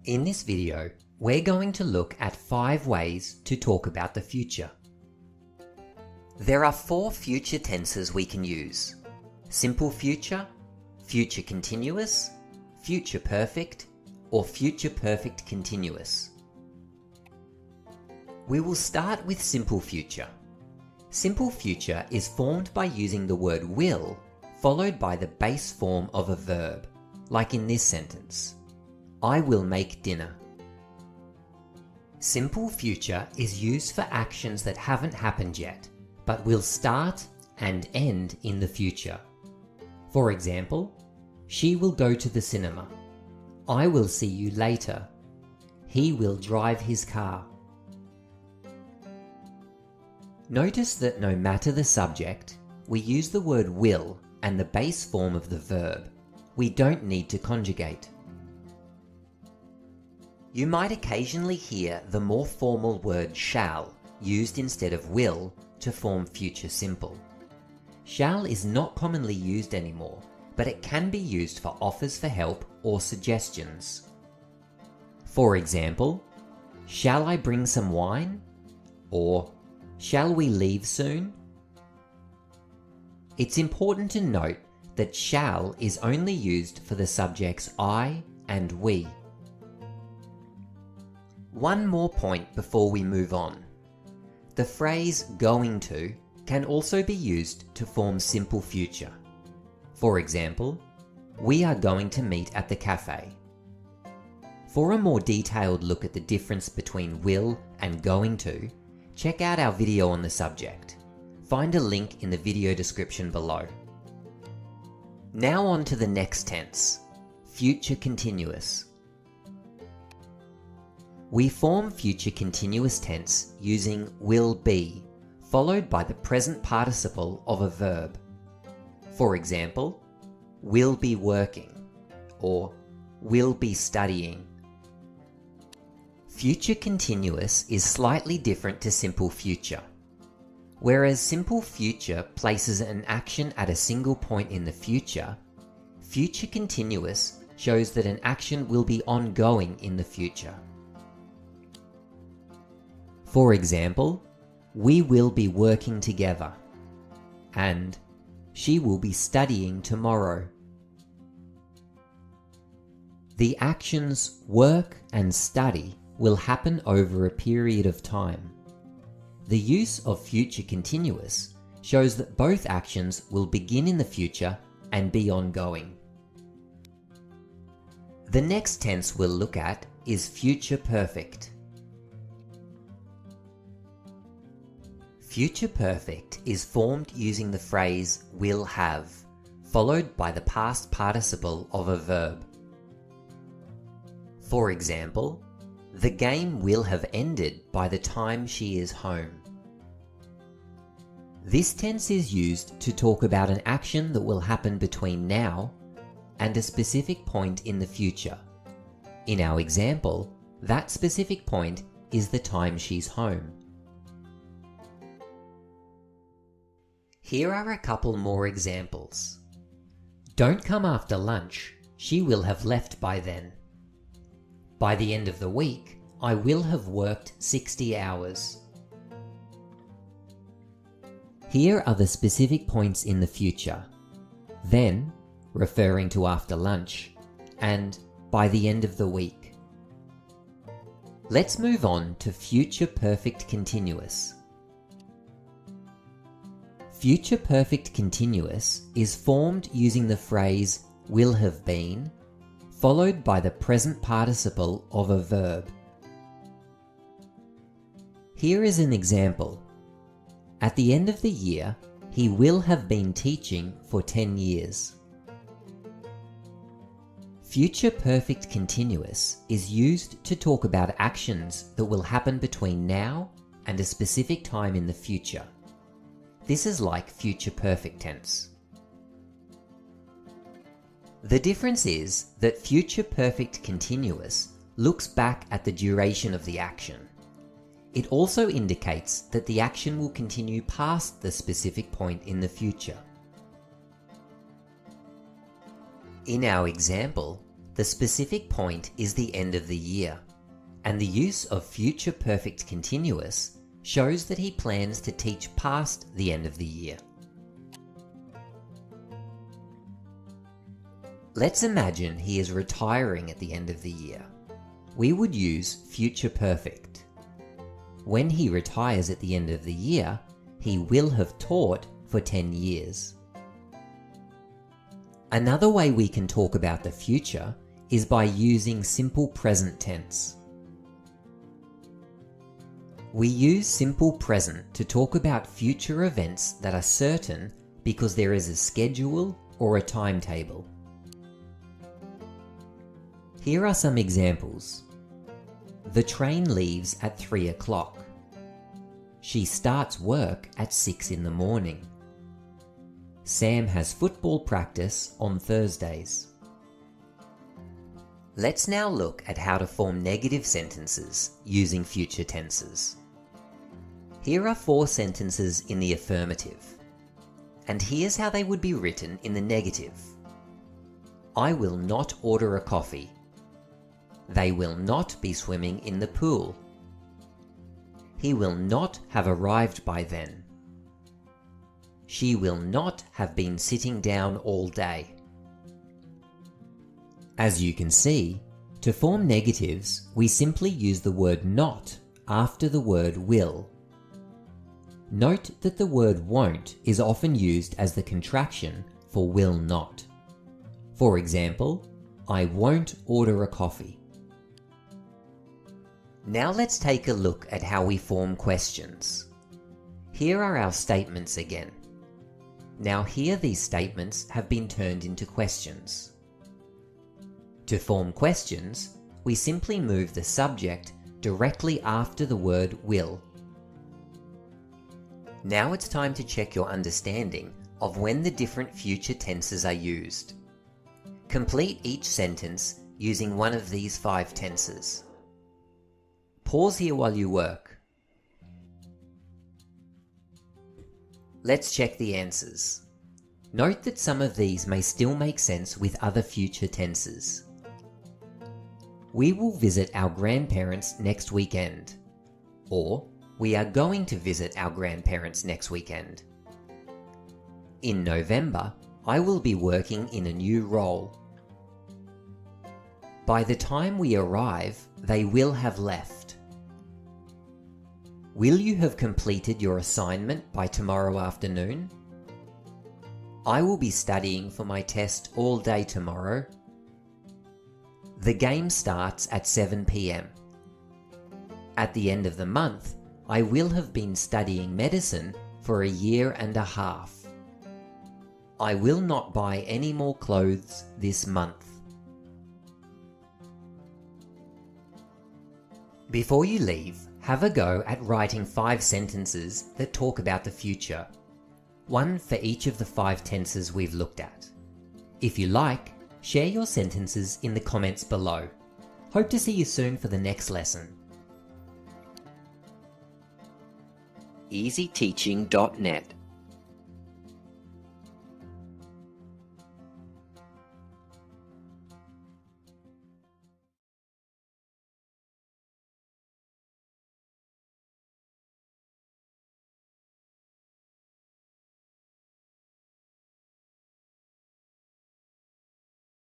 In this video, we're going to look at 5 ways to talk about the future. There are 4 future tenses we can use: simple future, future continuous, future perfect, or future perfect continuous. We will start with simple future. Simple future is formed by using the word will followed by the base form of a verb, like in this sentence: I will make dinner. Simple future is used for actions that haven't happened yet, but will start and end in the future. For example, she will go to the cinema. I will see you later. He will drive his car. Notice that no matter the subject, we use the word will and the base form of the verb. We don't need to conjugate. You might occasionally hear the more formal word shall used instead of will to form future simple. Shall is not commonly used anymore, but it can be used for offers for help or suggestions. For example, shall I bring some wine? Or shall we leave soon? It's important to note that shall is only used for the subjects I and we. One more point before we move on. The phrase going to can also be used to form simple future. For example, we are going to meet at the cafe. For a more detailed look at the difference between will and going to, check out our video on the subject. Find a link in the video description below. Now on to the next tense, future continuous. We form future continuous tense using will be, followed by the present participle of a verb. For example, will be working, or will be studying. Future continuous is slightly different to simple future. Whereas simple future places an action at a single point in the future, future continuous shows that an action will be ongoing in the future. For example, we will be working together, and she will be studying tomorrow. The actions work and study will happen over a period of time. The use of future continuous shows that both actions will begin in the future and be ongoing. The next tense we'll look at is future perfect. Future perfect is formed using the phrase will have, followed by the past participle of a verb. For example, the game will have ended by the time she is home. This tense is used to talk about an action that will happen between now and a specific point in the future. In our example, that specific point is the time she's home. Here are a couple more examples. Don't come after lunch, she will have left by then. By the end of the week, I will have worked 60 hours. Here are the specific points in the future. Then, referring to after lunch, and by the end of the week. Let's move on to future perfect continuous. Future perfect continuous is formed using the phrase will have been, followed by the present participle of a verb. Here is an example. At the end of the year, he will have been teaching for 10 years. Future perfect continuous is used to talk about actions that will happen between now and a specific time in the future. This is like future perfect tense. The difference is that future perfect continuous looks back at the duration of the action. It also indicates that the action will continue past the specific point in the future. In our example, the specific point is the end of the year, and the use of future perfect continuous shows that he plans to teach past the end of the year. Let's imagine he is retiring at the end of the year. We would use future perfect. When he retires at the end of the year, he will have taught for 10 years. Another way we can talk about the future is by using simple present tense. We use simple present to talk about future events that are certain because there is a schedule or a timetable. Here are some examples. The train leaves at 3 o'clock. She starts work at 6 in the morning. Sam has football practice on Thursdays. Let's now look at how to form negative sentences using future tenses. Here are 4 sentences in the affirmative, and here's how they would be written in the negative. I will not order a coffee. They will not be swimming in the pool. He will not have arrived by then. She will not have been sitting down all day. As you can see, to form negatives, we simply use the word not after the word will. Note that the word won't is often used as the contraction for will not. For example, I won't order a coffee. Now let's take a look at how we form questions. Here are our statements again. Now here these statements have been turned into questions. To form questions, we simply move the subject directly after the word will. Now it's time to check your understanding of when the different future tenses are used. Complete each sentence using one of these 5 tenses. Pause here while you work. Let's check the answers. Note that some of these may still make sense with other future tenses. We will visit our grandparents next weekend. Or, we are going to visit our grandparents next weekend. In November, I will be working in a new role. By the time we arrive, they will have left. Will you have completed your assignment by tomorrow afternoon? I will be studying for my test all day tomorrow. The game starts at 7 p.m. At the end of the month, I will have been studying medicine for 1.5 years. I will not buy any more clothes this month. Before you leave, have a go at writing 5 sentences that talk about the future. One for each of the 5 tenses we've looked at. If you like, share your sentences in the comments below. Hope to see you soon for the next lesson. EasyTeaching.net